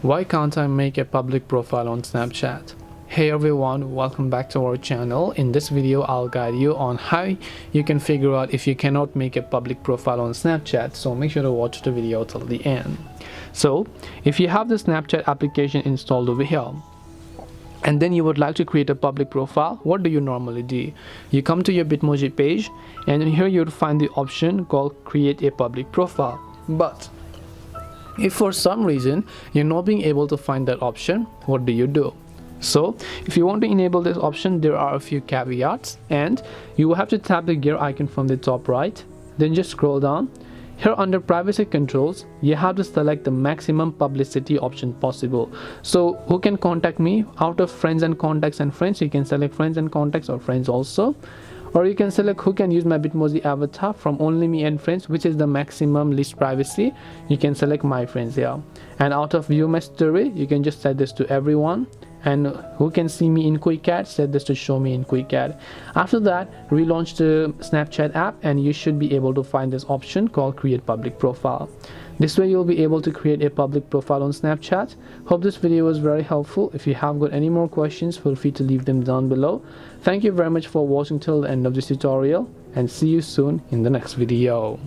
Why can't I make a public profile on Snapchat? Hey everyone, welcome back to our channel. In this video I'll guide you on how you can figure out if you cannot make a public profile on Snapchat, so make sure to watch the video till the end. So if you have the Snapchat application installed over here and then you would like to create a public profile, what do you normally do? You come to your Bitmoji page and here you'll find the option called create a public profile. But if for some reason you're not being able to find that option, what do you do? So if you want to enable this option, there are a few caveats, and you will have to tap the gear icon from the top right, then just scroll down. Here under privacy controls, you have to select the maximum publicity option possible. So who can contact me? Out of friends and contacts and friends, you can select friends and contacts or friends also. Or you can select who can use my Bitmoji avatar from only me and friends, which is the maximum least privacy. You can select my friends here. And out of view my story, you can just set this to everyone. And who can see me in quick add, set this to show me in quick add. After that, relaunch the Snapchat app and you should be able to find this option called create public profile. This way you'll be able to create a public profile on Snapchat. Hope this video was very helpful. If you have got any more questions, feel free to leave them down below. Thank you very much for watching till the end of this tutorial, and see you soon in the next video.